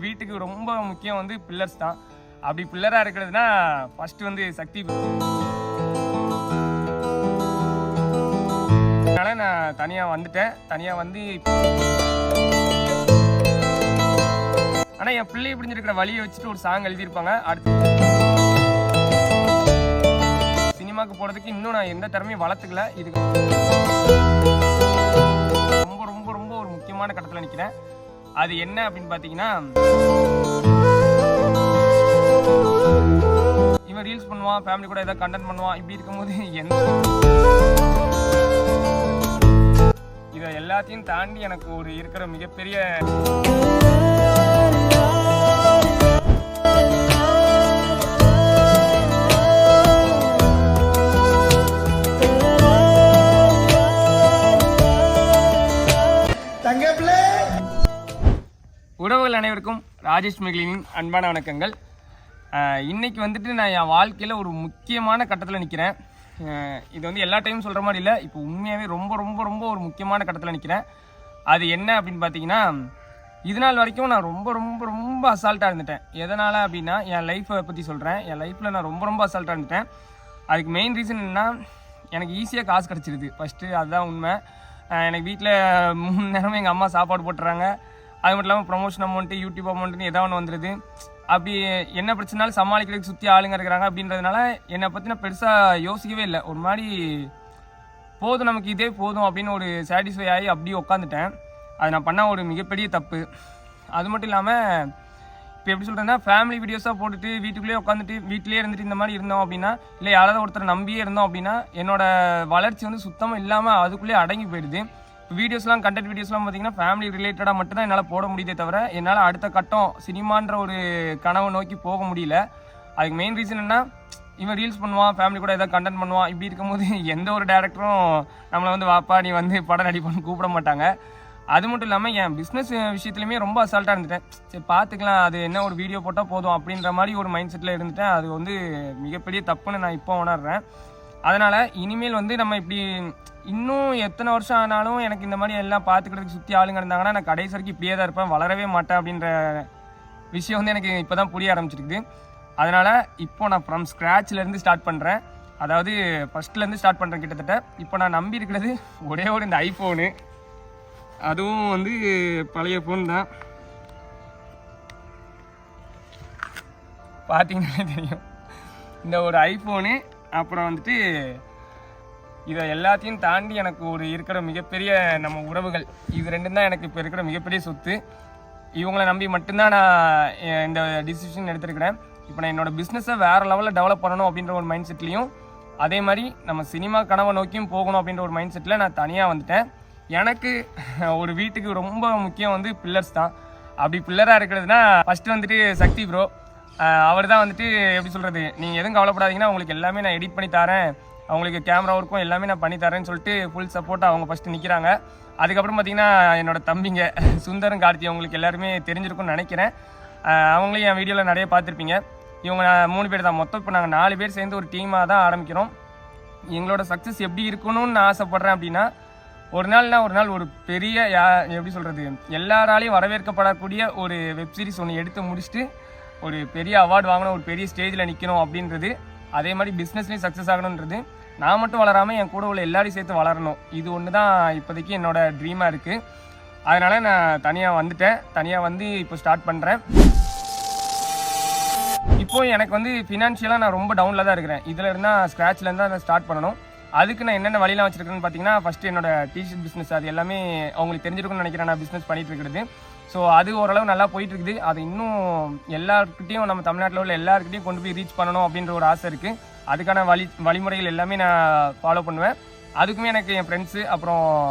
வீட்டுக்கு ரொம்ப முக்கியம் வந்து பில்லர்ஸ் தான். அப்படி பில்லராக இருக்கிறதுனா ஃபர்ஸ்ட் வந்து சக்தி. அதனால நான் தனியாக வந்துட்டேன். தனியாக வந்து ஆனால் என் பிள்ளை பிடிஞ்சிருக்கிற வழியை வச்சுட்டு ஒரு சாங் எழுதியிருப்பாங்க. அடுத்து சினிமாவுக்கு போகிறதுக்கு இன்னும் நான் எந்த திறமையும் வளர்த்துக்கல. இதுக்கு ரொம்ப ரொம்ப ரொம்ப ஒரு முக்கியமான கட்டத்தில் நிற்கிறேன். அது என்ன அப்படின்னு பார்த்தீங்கன்னா, இவன் ரீல்ஸ் பண்ணுவான், ஃபேமிலி கூட ஏதாவது கண்டென்ட் பண்ணுவான். இப்படி இருக்கும்போது இதை எல்லாத்தையும் தாண்டி எனக்கு ஒரு இருக்கிற மிகப்பெரிய உறவுகள் அனைவருக்கும் ராஜேஷ் மெக்லினின் அன்பான வணக்கங்கள். இன்னைக்கு வந்துட்டு நான் என் வாழ்க்கையில் ஒரு முக்கியமான கட்டத்தில் நிற்கிறேன். இது வந்து எல்லா டைமும் சொல்கிற மாதிரி இல்லை, இப்போ உண்மையாகவே ரொம்ப ரொம்ப ரொம்ப ஒரு முக்கியமான கட்டத்தில் நிற்கிறேன். அது என்ன அப்படின்னு பார்த்தீங்கன்னா, இது நாள் வரைக்கும் நான் ரொம்ப ரொம்ப ரொம்ப அசால்ட்டாக இருந்துட்டேன். எதனால் அப்படின்னா, என் லைஃப்பை பற்றி சொல்கிறேன். என் லைஃப்பில் நான் ரொம்ப ரொம்ப அசால்ட்டாக இருந்துட்டேன். அதுக்கு மெயின் ரீசன் என்னென்னா, எனக்கு ஈஸியாக காசு கிடச்சிருது. ஃபஸ்ட்டு அதுதான் உண்மை. எனக்கு வீட்டில் 3 நேரமும் எங்கள் அம்மா சாப்பாடு போட்டுறாங்க. அது மட்டும் இல்லாமல் ப்ரொமோஷன் அமௌண்ட்டு, யூடியூப் அமௌண்ட்டுன்னு எதாவது ஒன்று வந்துடுது. அப்படி என்ன பிரச்சனாலும் சமாளிக்கிறதுக்கு சுற்றி ஆளுங்க இருக்கிறாங்க. அப்படின்றதுனால என்னை பற்றி நான் பெருசாக யோசிக்கவே இல்லை. ஒரு மாதிரி போதும், நமக்கு இதே போதும் அப்படின்னு ஒரு சாட்டிஸ்ஃபை ஆகி அப்படியே உட்காந்துட்டேன். அது நான் பண்ண ஒரு மிகப்பெரிய தப்பு. அது மட்டும் இல்லாமல் இப்போ எப்படி சொல்கிறேன்னா, ஃபேமிலி வீடியோஸாக போட்டுட்டு வீட்டுக்குள்ளேயே உட்காந்துட்டு வீட்டிலேயே இருந்துட்டு இந்த மாதிரி இருந்தோம் அப்படின்னா, இல்லை யாராவது ஒருத்தரை நம்பியே இருந்தோம் அப்படின்னா, என்னோடய வளர்ச்சி வந்து சுத்தமாக இல்லாமல் அதுக்குள்ளேயே அடங்கி போயிடுது. வீடியோஸ்லாம் கண்டென்ட் வீடியோஸ்லாம் பார்த்தீங்கன்னா ஃபேமிலி ரிலேட்டடாக மட்டும்தான் என்னால் போட முடியுதே தவிர, என்னால் அடுத்த கட்டம் சினிமான்ற ஒரு கனவை நோக்கி போக முடியல. அதுக்கு மெயின் ரீசன் என்ன, இவன் ரீல்ஸ் பண்ணுவான், ஃபேமிலி கூட ஏதாவது கண்டென்ட் பண்ணுவான். இப்படி இருக்கும்போது எந்த ஒரு டேரக்டரும் நம்மளை வந்து வாப்பா நீ வந்து படம் நடிப்பான்னு கூப்பிட மாட்டாங்க. அது மட்டும் இல்லாமல் என் பிஸ்னஸ் விஷயத்துலையுமே ரொம்ப அசால்ட்டாக இருந்துட்டேன். சரி பார்த்துக்கலாம், அது என்ன ஒரு வீடியோ போட்டால் போதும் அப்படின்ற மாதிரி ஒரு மைண்ட் செட்டில் இருந்துட்டேன். அது வந்து மிகப்பெரிய தப்புன்னு நான் இப்போ உணர்றேன். அதனால் இனிமேல் வந்து நம்ம இப்படி இன்னும் எத்தனை வருஷம் ஆனாலும் எனக்கு இந்த மாதிரி எல்லாம் பார்த்துக்கிறதுக்கு சுற்றி ஆளுங்க இருந்தாங்கன்னா நான் கடைசி வரைக்கும் இப்படியே தான் இருப்பேன், வளரவே மாட்டேன் அப்படின்ற விஷயம் வந்து எனக்கு இப்போ தான் புரிய ஆரம்பிச்சிருக்குது. அதனால் இப்போ நான் ஃப்ரம் ஸ்க்ராட்ச்லேருந்து ஸ்டார்ட் பண்ணுறேன். அதாவது ஃபஸ்ட்லேருந்து ஸ்டார்ட் பண்ணுறேன். கிட்டத்தட்ட இப்போ நான் நம்பி இருக்கிறது ஒரே ஒரு இந்த ஐஃபோனு. அதுவும் வந்து பழைய ஃபோன் தான். பார்த்தீங்கன்னாலே தெரியும், இந்த ஒரு ஐஃபோனு. அப்புறம் வந்துட்டு இதை எல்லாத்தையும் தாண்டி எனக்கு ஒரு இருக்கிற மிகப்பெரிய நம்ம உறவுகள். இது ரெண்டும் தான் எனக்கு இப்போ இருக்கிற மிகப்பெரிய சொத்து. இவங்களை நம்பி மட்டும்தான் நான் இந்த டிசிஷன் எடுத்துருக்கிறேன். இப்போ நான் என்னோடய பிஸ்னஸை வேறு லெவலில் டெவலப் பண்ணணும் அப்படின்ற ஒரு மைண்ட் செட்லேயும், அதே மாதிரி நம்ம சினிமா கனவை நோக்கியும் போகணும் அப்படின்ற ஒரு மைண்ட் செட்டில் நான் தனியாக வந்துட்டேன். எனக்கு ஒரு வீட்டுக்கு ரொம்ப முக்கியம் வந்து பில்லர்ஸ் தான். அப்படி பில்லராக இருக்கிறதுனா ஃபஸ்ட்டு வந்துட்டு சக்தி ப்ரோ. அவர் தான் வந்துட்டு எப்படி சொல்கிறது, நீங்கள் எதுவும் கவலைப்படாதீங்கன்னா உங்களுக்கு எல்லாமே நான் எடிட் பண்ணி தரேன், அவங்களுக்கு கேமரா ஒர்க்கும் எல்லாமே நான் பண்ணி தரேன்னு சொல்லிட்டு ஃபுல் சப்போர்ட்டாக அவங்க ஃபஸ்ட்டு நிற்கிறாங்க. அதுக்கப்புறம் பார்த்திங்கன்னா என்னோடய தம்பிங்க சுந்தரம், கார்த்தி, அவங்களுக்கு எல்லாருமே தெரிஞ்சிருக்கும்னு நினைக்கிறேன். அவங்களையும் என் வீடியோவில் நிறைய பார்த்துருப்பீங்க. இவங்க 3 பேர் தான் மொத்தம். இப்போ நாங்கள் 4 பேர் சேர்ந்து ஒரு டீமாக தான் ஆரம்பிக்கிறோம். எங்களோட சக்ஸஸ் எப்படி இருக்கணும்னு நான் ஆசைப்பட்றேன் அப்படின்னா, ஒரு நாள் ஒரு பெரிய எப்படி சொல்கிறது, எல்லாராலையும் வரவேற்கப்படக்கூடிய ஒரு வெப்சீரிஸ் ஒன்று எடுத்து முடிச்சுட்டு ஒரு பெரிய அவார்டு வாங்கணும், ஒரு பெரிய ஸ்டேஜில் நிற்கணும் அப்படின்றது. அதே மாதிரி பிஸ்னஸ்லேயும் சக்ஸஸ் ஆகணுன்றது. நான் மட்டும் வளராமல் என் கூட உள்ள எல்லாரையும் சேர்த்து வளரணும். இது ஒன்று தான் இப்போதைக்கு என்னோடய ட்ரீமாக இருக்குது. அதனால் நான் தனியாக வந்துட்டேன். தனியாக வந்து இப்போ ஸ்டார்ட் பண்ணுறேன். இப்போது எனக்கு வந்து ஃபினான்ஷியலாக நான் ரொம்ப டவுனில் தான் இருக்கிறேன். இதில் இருந்தால் ஸ்க்ராட்ச்லேருந்து தான் ஸ்டார்ட் பண்ணணும். அதுக்கு நான் என்னென்ன வழியெலாம் வச்சுருக்கேன்னு பார்த்தீங்கன்னா, ஃபஸ்ட்டு என்னோடய டிஷர்ட் பிஸ்னஸ். அது எல்லாமே அவங்களுக்கு தெரிஞ்சிருக்குன்னு நினைக்கிறேன். நான் பிஸ்னஸ் பண்ணிகிட்டு இருக்கிறது. ஸோ அது ஓரளவு நல்லா போயிட்டுருக்குது. அது இன்னும் எல்லாருக்கிட்டையும், நம்ம தமிழ்நாட்டில் உள்ள எல்லாருக்கிட்டையும் கொண்டு போய் ரீச் பண்ணணும் அப்படின்ற ஒரு ஆசை இருக்குது. அதுக்கான வழிமுறைகள் எல்லாமே நான் ஃபாலோ பண்ணுவேன். அதுக்குமே எனக்கு என் ஃப்ரெண்ட்ஸு அப்புறம்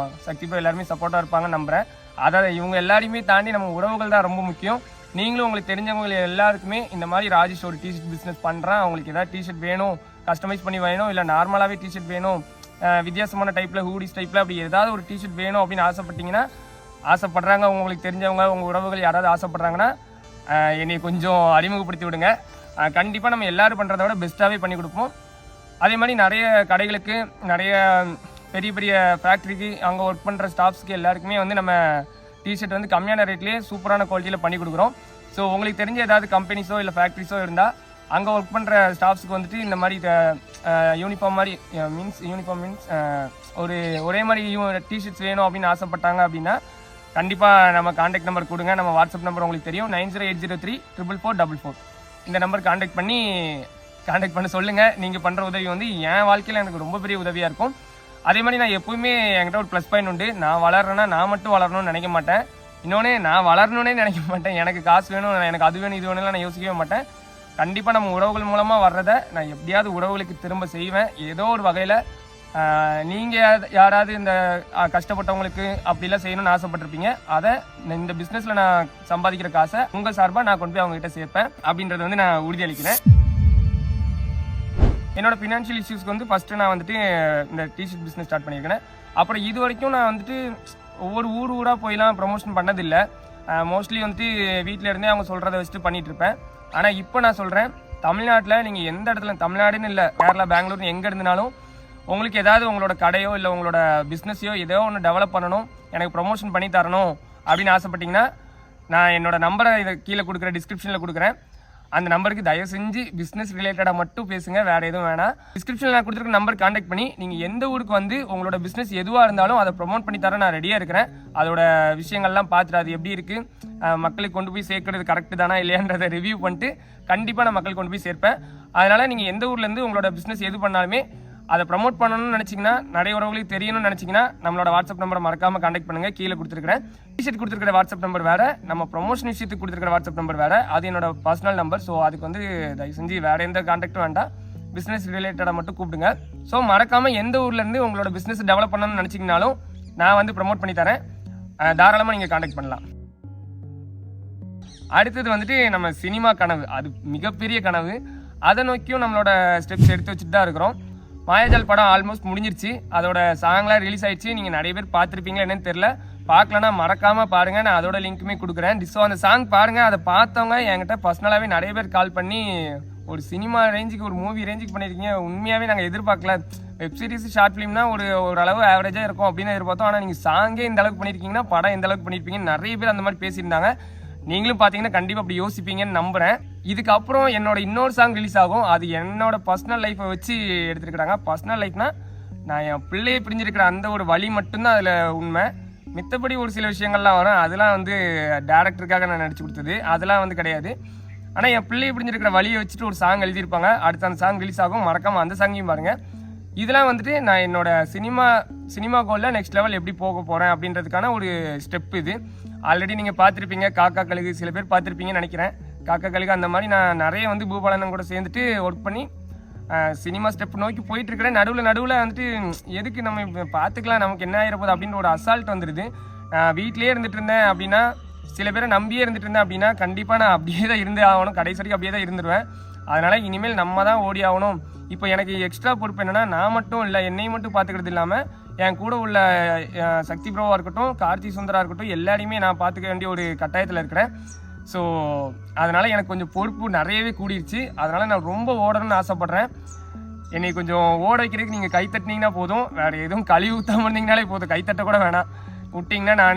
சக்தி ப்ரோ எல்லாருமே சப்போர்ட்டாக இருப்பாங்கன்னு நம்புகிறேன். அதாவது இவங்க எல்லாரையுமே தாண்டி நம்ம உறவுகள் தான் ரொம்ப முக்கியம். நீங்களும் உங்களுக்கு தெரிஞ்சவங்க எல்லாருக்குமே இந்த மாதிரி ராஜேஷ் ஒரு டிஷர்ட் பிஸ்னஸ் பண்ணுறேன், அவங்களுக்கு ஏதாவது டிஷர்ட் வேணும், கஸ்டமைஸ் பண்ணி வேணும், இல்லை நார்மலாகவே டிஷர்ட் வேணும், வித்தியாசமான டைப்பில் ஹூடிஸ் டைப்பில் அப்படி ஏதாவது ஒரு டிஷர்ட் வேணும் அப்படின்னு ஆசைப்படுறாங்க, உங்களுக்கு தெரிஞ்சவங்க உங்கள் உறவுகள் யாராவது ஆசைப்பட்றாங்கன்னா என்னை கொஞ்சம் அறிமுகப்படுத்தி விடுங்க. கண்டிப்பாக நம்ம எல்லோரும் பண்ணுறத விட பெஸ்ட்டாகவே பண்ணி கொடுப்போம். அதே மாதிரி நிறைய கடைகளுக்கு, நிறைய பெரிய பெரிய ஃபேக்ட்ரிக்கு, அங்கே ஒர்க் பண்ணுற ஸ்டாஃப்ஸ்க்கு எல்லாருக்குமே வந்து நம்ம டிஷர்ட் வந்து கம்மியான ரேட்லேயே சூப்பரான குவாலிட்டியில் பண்ணி கொடுக்குறோம். ஸோ உங்களுக்கு தெரிஞ்ச ஏதாவது கம்பெனிஸோ இல்லை ஃபேக்ட்ரிஸோ இருந்தால் அங்கே ஒர்க் பண்ணுற ஸ்டாஃப்ஸுக்கு வந்துட்டு இந்த மாதிரி யூனிஃபார்ம் மாதிரி யூனிஃபார்ம் மீன்ஸ் ஒரே மாதிரி டிஷர்ட்ஸ் வேணும் அப்படின்னு ஆசைப்பட்டாங்க அப்படின்னா கண்டிப்பாக நம்ம கான்டாக்ட் நம்பர் கொடுங்க. நம்ம வாட்ஸ்அப் நம்பர் உங்களுக்கு தெரியும் 9080344444. இந்த நம்பர் கான்டாக்ட் பண்ண சொல்லுங்கள். நீங்கள் பண்ணுற உதவி வந்து என் வாழ்க்கையில் எனக்கு ரொம்ப பெரிய உதவியாக இருக்கும். அதே மாதிரி நான் எப்போவுமே என்கிட்ட ஒரு ப்ளஸ் பாயிண்ட் உண்டு. நான் வளர்றேன்னா நான் மட்டும் வளரணும்னு நினைக்க மாட்டேன். இன்னொன்று நான் வளரணுன்னே நினைக்க மாட்டேன். எனக்கு காசு வேணும், எனக்கு அது வேணும், இது வேணும்லாம் நான் யோசிக்கவே மாட்டேன். கண்டிப்பாக நம்ம உறவுகள் மூலமாக வர்றதை நான் எப்படியாவது உறவுகளுக்கு திரும்ப செய்வேன் ஏதோ ஒரு வகையில். நீங்கள் யாராவது இந்த கஷ்டப்பட்டவங்களுக்கு அப்படிலாம் செய்யணும்னு ஆசைப்பட்டிருப்பீங்க. அதை இந்த பிஸ்னஸில் நான் சம்பாதிக்கிற காசை உங்கள் சார்பாக நான் கொண்டு போய் அவங்ககிட்ட சேர்ப்பேன் அப்படின்றத வந்து நான் உறுதியளிக்கிறேன். என்னோட ஃபினான்ஷியல் இஷ்யூஸ்க்கு வந்து ஃபஸ்ட்டு நான் வந்துட்டு இந்த டிஷர்ட் பிஸ்னஸ் ஸ்டார்ட் பண்ணியிருக்கேன். அப்புறம் இது வரைக்கும் நான் வந்துட்டு ஒவ்வொரு ஊராக போயெலாம் ப்ரொமோஷன் பண்ணதில்லை. மோஸ்ட்லி வந்துட்டு வீட்டில் இருந்தே அவங்க சொல்கிறத வச்சுட்டு பண்ணிகிட்டு இருப்பேன். ஆனால் இப்போ நான் சொல்கிறேன், தமிழ்நாட்டில் நீங்கள் எந்த இடத்துல, தமிழ்நாடுன்னு இல்லை, கேரளா, பெங்களூர்னு எங்கே இருந்தனாலும் உங்களுக்கு ஏதாவது உங்களோட கடையோ இல்லை உங்களோட பிஸ்னஸையோ ஏதோ ஒன்று டெவலப் பண்ணணும், எனக்கு ப்ரொமோஷன் பண்ணி தரணும் அப்படின்னு ஆசைப்பட்டிங்கன்னா நான் என்னோட நம்பரை இதை கீழே கொடுக்குறேன், டிஸ்கிரிப்ஷனில் கொடுக்குறேன். அந்த நம்பருக்கு தயவு செஞ்சு பிஸ்னஸ் ரிலேட்டடாக மட்டும் பேசுங்க, வேறு எதுவும் வேணாம். டிஸ்கிரிப்ஷனில் நான் கொடுத்துருக்க நம்பர் கான்டாக்ட் பண்ணி நீங்கள் எந்த ஊருக்கு வந்து உங்களோட பிஸ்னஸ் எதுவாக இருந்தாலும் அதை ப்ரொமோட் பண்ணி தர நான் ரெடியாக இருக்கிறேன். அதோட விஷயங்கள்லாம் பார்த்துட்டு அது எப்படி இருக்குது, மக்களுக்கு கொண்டு போய் சேர்க்கறது கரெக்டு தானா இல்லையான்றதை ரிவ்யூ பண்ணிட்டு கண்டிப்பாக நான் மக்களுக்கு கொண்டு போய் சேர்ப்பேன். அதனால் நீங்கள் எந்த ஊர்லேருந்து உங்களோட பிஸ்னஸ் எது பண்ணாலுமே அதை ப்ரமோட் பண்ணணும்னு நினச்சிங்கன்னா, நிறைய உறவுகளுக்கு தெரியணும்னு நினச்சிங்கன்னா நம்மளோட வாட்ஸ்அப் நம்பரை மறக்காமல் கான்டாக்ட் பண்ணுங்கள். கீழே கொடுத்துருக்கிறேன். டிஷர்ட் கொடுத்துருக்கிற வாட்ஸ்அப் நம்பர் வேறு, நம்ம ப்ரொமோஷன் விஷயத்துக்கு கொடுத்துருக்கிற வாட்ஸ்அப் நம்பர் வேறு. அது என்னோட பர்சனல் நம்பர். ஸோ அதுக்கு வந்து தயவு செஞ்சு வேறு எந்த கான்டாக்டும் வேண்டாம், பிஸ்னஸ் ரிலேட்டடாக மட்டும் கூப்பிடுங்க. ஸோ மறக்காமல் எந்த ஊர்லேருந்து உங்களோட பிஸ்னஸ் டெவலப் பண்ணணும்னு நினச்சிங்கனாலும் நான் வந்து ப்ரமோட் பண்ணி தரேன். தாராளமாக நீங்கள் கான்டாக்ட் பண்ணலாம். அடுத்தது வந்துட்டு நம்ம சினிமா கனவு. அது மிகப்பெரிய கனவு. அதை நோக்கியும் நம்மளோட ஸ்டெப்ஸ் எடுத்து வச்சுட்டு தான் இருக்கிறோம். மாயாஜால் படம் ஆல்மோஸ்ட் முடிஞ்சிருச்சு. அதோட சாங்லாம் ரிலீஸ் ஆயிடுச்சு. நீங்கள் நிறைய பேர் பார்த்துருப்பீங்களா என்னன்னு தெரில. பார்க்கலன்னா மறக்காமல் பாருங்கள். நான் அதோட லிங்க்குமே கொடுக்குறேன். ஸோ அந்த சாங் பாருங்கள். அதை பார்த்தவங்க என்கிட்ட பர்சனலாகவே நிறைய பேர் கால் பண்ணி ஒரு சினிமா ரேஞ்சுக்கு, ஒரு மூவி ரேஞ்சுக்கு பண்ணியிருக்கீங்க, உண்மையாகவே நாங்கள் எதிர்பார்க்கல. வெப் சீரிஸ், ஷார்ட் ஃபிலிம்னா ஓரளவு ஆவரேஜாக இருக்கும் அப்படின்னு எதிர்பார்த்தோம். ஆனால் நீங்கள் சாங்கே இந்த அளவுக்கு பண்ணியிருக்கீங்கன்னா படம் எந்த அளவுக்கு பண்ணியிருப்பீங்கன்னு நிறைய பேர் அந்த மாதிரி பேசியிருந்தாங்க. நீங்களும் பார்த்தீங்கன்னா கண்டிப்பாக அப்படி யோசிப்பீங்கன்னு நம்புகிறேன். இதுக்கப்புறம் என்னோட இன்னொரு சாங் ரிலீஸ் ஆகும். அது என்னோட பர்சனல் லைஃப்பை வச்சு எடுத்துருக்கிறாங்க. பர்சனல் லைஃப்னா நான் என் பிள்ளையை பிரிஞ்சிருக்கிற அந்த ஒரு வழி மட்டும்தான் அதில் உண்மை. மித்தபடி ஒரு சில விஷயங்கள்லாம் வரும். அதெல்லாம் வந்து டேரக்டருக்காக நான் நடிச்சு கொடுத்தது, அதெல்லாம் வந்து கிடையாது. ஆனால் என் பிள்ளையை பிரிஞ்சிருக்கிற வழியை வச்சுட்டு ஒரு சாங் எழுதியிருப்பாங்க. அடுத்து அந்த சாங் ரிலீஸ் ஆகும். மறக்காமல் அந்த சாங்கையும் பாருங்கள். இதெல்லாம் வந்துட்டு நான் என்னோட சினிமா கோலில் நெக்ஸ்ட் லெவல் எப்படி போக போகிறேன் அப்படின்றதுக்கான ஒரு ஸ்டெப் இது. ஆல்ரெடி நீங்கள் பார்த்துருப்பீங்க காக்கா கழுகு, சில பேர் பார்த்துருப்பீங்கன்னு நினைக்கிறேன். காக்கா கழுகு அந்த மாதிரி நான் நிறைய வந்து பூபாலன் கூட சேர்ந்துட்டு ஒர்க் பண்ணி சினிமா ஸ்டெப் நோக்கி போயிட்டுருக்கிறேன். நடுவில் வந்துட்டு எதுக்கு நம்ம இப்போ பார்த்துக்கலாம், நமக்கு என்ன ஆகிடப்போகுது அப்படின்ற ஒரு அசால்ட் வந்துடுது. நான் வீட்டிலே இருந்துட்டு இருந்தேன் அப்படின்னா, சில பேரை நம்பியே இருந்துட்டு இருந்தேன் அப்படின்னா கண்டிப்பாக நான் அப்படியே தான் இருந்தே ஆகணும். கடைசி வரைக்கும் அப்படியே தான் இருந்துருவேன். அதனால் இனிமேல் நம்ம தான் ஓடி ஆகணும். இப்போ எனக்கு எக்ஸ்ட்ரா பொறுப்பு என்னென்னா, நான் மட்டும் இல்லை, என்னையும் மட்டும் பார்த்துக்கிறது இல்லாமல் என் கூட உள்ள சக்தி ப்ரோவாக இருக்கட்டும், கார்த்தி சுந்தரா இருக்கட்டும், எல்லாரையுமே நான் பார்த்துக்க வேண்டிய ஒரு கட்டாயத்தில் இருக்கிறேன். ஸோ அதனால் எனக்கு கொஞ்சம் பொறுப்பு நிறையவே கூடிருச்சு. அதனால் நான் ரொம்ப ஓடணும்னு ஆசைப்பட்றேன். என்னை கொஞ்சம் ஓட வைக்கிறதுக்கு நீங்கள் கை தட்டினீங்கன்னா போதும், வேறு எதுவும் கழுவி ஊற்றாமல் இருந்தீங்கனாலே போதும். கைத்தட்ட கூட வேணாம். விட்டிங்கன்னா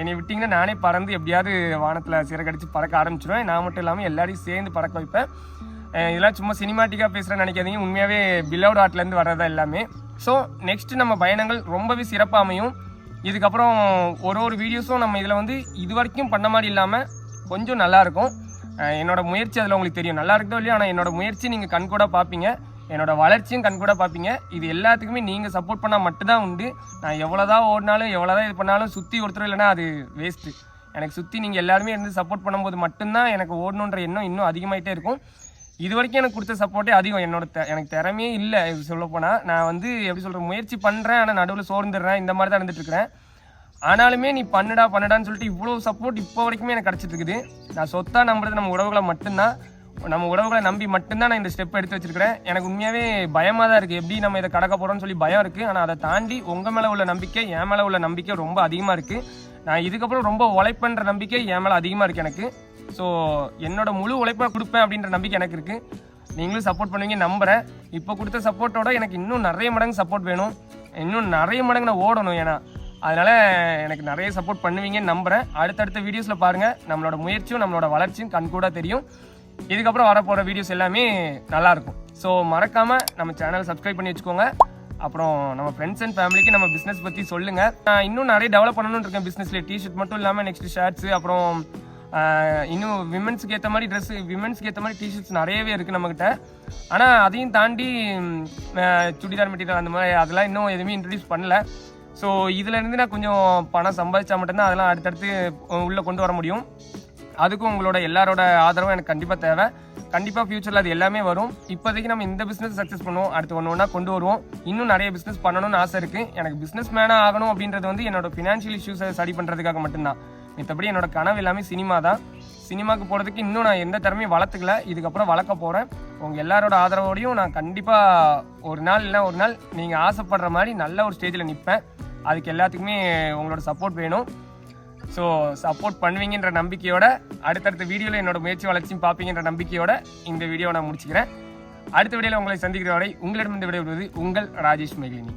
என்னை விட்டிங்கன்னா நானே பறந்து எப்படியாவது வானத்தில் சிறகடிச்சு பறக்க ஆரம்பிச்சிடுவேன். நான் மட்டும் இல்லாமல் எல்லாரையும் சேர்ந்து பறக்க வைப்பேன். இதெல்லாம் சும்மா சினிமாட்டிக்காக பேசுகிறேன்னு நினைக்காதீங்க. உண்மையாகவே பிலவுட் ஆர்ட்லேருந்து வர்றதா எல்லாமே. ஸோ நெக்ஸ்ட்டு நம்ம பயணங்கள் ரொம்பவே சிறப்பாக அமையும். இதுக்கப்புறம் ஒரு வீடியோஸும் நம்ம இதில் வந்து இது வரைக்கும் பண்ண மாதிரி இல்லாமல் கொஞ்சம் நல்லாயிருக்கும். என்னோடய முயற்சி அதில் உங்களுக்கு தெரியும், நல்லா இருக்கோ இல்லையோ. ஆனால் என்னோடய முயற்சி நீங்கள் கண்கூட பார்ப்பீங்க, என்னோடய வளர்ச்சியும் கண்கூட பார்ப்பீங்க. இது எல்லாத்துக்குமே நீங்கள் சப்போர்ட் பண்ணால் மட்டும்தான் உண்டு. நான் எவ்வளோதான் ஓடினாலும் எவ்வளோதான் இது பண்ணாலும் சுற்றி ஒருத்தர் இல்லைன்னா அது வேஸ்ட்டு. எனக்கு சுற்றி நீங்கள் எல்லாருமே இருந்து சப்போர்ட் பண்ணும்போது மட்டும்தான் எனக்கு ஓடணுன்ற எண்ணம் இன்னும் அதிகமாகிட்டே இருக்கும். இது வரைக்கும் எனக்கு கொடுத்த சப்போர்ட்டே அதிகம். எனக்கு திறமையே இல்லை சொல்லப்போனால். நான் வந்து எப்படி சொல்கிறேன், முயற்சி பண்ணுறேன், ஆனால் நடுவில் சோர்ந்துடுறேன், இந்த மாதிரி தான் இருந்துகிட்ருக்கிறேன். ஆனாலுமே நீ பண்ணுடான்னு சொல்லிட்டு இவ்வளோ சப்போர்ட் இப்போ வரைக்குமே எனக்கு கிடச்சிட்டு இருக்குது. நான் சொத்தாக நம்புறது நம்ம உறவுகளை மட்டும்தான். நம்ம உறவுகளை நம்பி மட்டும்தான் நான் இந்த ஸ்டெப் எடுத்து வச்சிருக்கிறேன். எனக்கு உண்மையாகவே பயமாக தான் இருக்குது, எப்படி நம்ம இதை கடக்க போகிறோம்னு சொல்லி பயம் இருக்குது. ஆனால் அதை தாண்டி உங்கள் மேலே உள்ள நம்பிக்கை, என் மேலே உள்ள நம்பிக்கை ரொம்ப அதிகமாக இருக்குது. நான் இதுக்கப்புறம் ரொம்ப உழைப்புன்ற நம்பிக்கை என் மேலே அதிகமாக இருக்குது எனக்கு. ஸோ என்னோட முழு உழைப்பாக கொடுப்பேன் அப்படின்ற நம்பிக்கை எனக்கு இருக்குது. நீங்களும் சப்போர்ட் பண்ணுவீங்க நம்புகிறேன். இப்போ கொடுத்த சப்போர்ட்டோட எனக்கு இன்னும் நிறைய மடங்கு சப்போர்ட் வேணும், இன்னும் நிறைய மடங்கு நான் ஓடணும். ஏன்னா அதனால் எனக்கு நிறைய சப்போர்ட் பண்ணுவீங்கன்னு நம்புகிறேன். அடுத்தடுத்த வீடியோஸில் பாருங்கள், நம்மளோட முயற்சியும் நம்மளோட வளர்ச்சியும் கண்கூட தெரியும். இதுக்கப்புறம் வரப்போகிற வீடியோஸ் எல்லாமே நல்லாயிருக்கும். ஸோ மறக்காமல் நம்ம சேனலை சப்ஸ்கிரைப் பண்ணி வச்சுக்கோங்க. அப்புறம் நம்ம ஃப்ரெண்ட்ஸ் அண்ட் ஃபேமிலிக்கு நம்ம பிஸ்னஸ் பற்றி சொல்லுங்கள். நான் இன்னும் நிறைய டெவலப் பண்ணணும்னு இருக்கேன் பிஸ்னஸில். டிஷர்ட் மட்டும் இல்லாமல் நெக்ஸ்ட் ஷர்ட்ஸு, அப்புறம் இன்னும் விமென்ஸுக்கு ஏற்ற மாதிரி ட்ரெஸ்ஸு, விமென்ஸுக்கு ஏற்ற மாதிரி டிஷர்ட்ஸ் நிறையவே இருக்குது நம்மக்கிட்ட. ஆனால் அதையும் தாண்டி சுடிதார் மெட்டீரியல் அந்த மாதிரி அதெல்லாம் இன்னும் எதுவுமே இன்ட்ரடியூஸ் பண்ணல. ஸோ இதுலேருந்து நான் கொஞ்சம் பணம் சம்பாதிச்சா மட்டும்தான் அதெல்லாம் அடுத்தடுத்து உள்ளே கொண்டு வர முடியும். அதுக்கும் உங்களோட எல்லாரோட ஆதரவும் எனக்கு கண்டிப்பாக தேவை. கண்டிப்பாக ஃபியூச்சரில் அது எல்லாமே வரும். இப்போதைக்கு நம்ம இந்த பிஸ்னஸ் சக்ஸஸ் பண்ணுவோம், அடுத்து ஒன்று ஒன்றா கொண்டு வருவோம். இன்னும் நிறைய பிஸ்னஸ் பண்ணணும்னு ஆசை இருக்குது. எனக்கு பிஸ்னஸ் மேனாக ஆகணும் அப்படின்றது வந்து என்னோட ஃபினான்ஷியல் இஷ்யூஸை சரி பண்ணுறதுக்காக மட்டும்தான். மற்றபடி என்னோட கனவு எல்லாமே சினிமா தான். சினிமாவுக்கு போகிறதுக்கு இன்னும் நான் எந்த திறமையும் வளர்த்துக்கல, இதுக்கப்புறம் வளர்க்க போகிறேன். உங்கள் எல்லாரோட ஆதரவோடையும் நான் கண்டிப்பாக ஒரு நாள் இல்லை ஒரு நாள் நீங்கள் ஆசைப்படுற மாதிரி நல்ல ஒரு ஸ்டேஜில் நிற்பேன். அதுக்கு எல்லாத்துக்குமே உங்களோட சப்போர்ட் வேணும். ஸோ சப்போர்ட் பண்ணுவீங்கன்ற நம்பிக்கையோட, அடுத்தடுத்த வீடியோவில் என்னோட முயற்சி வளர்ச்சியும் பார்ப்பீங்கன்ற நம்பிக்கையோட இந்த வீடியோவை நான் முடிச்சுக்கிறேன். அடுத்த வீடியோவில் உங்களை சந்திக்கிற வரை உங்களிடமிருந்து விடைபெறுவது உங்கள் ராஜேஷ் மேக்லினி.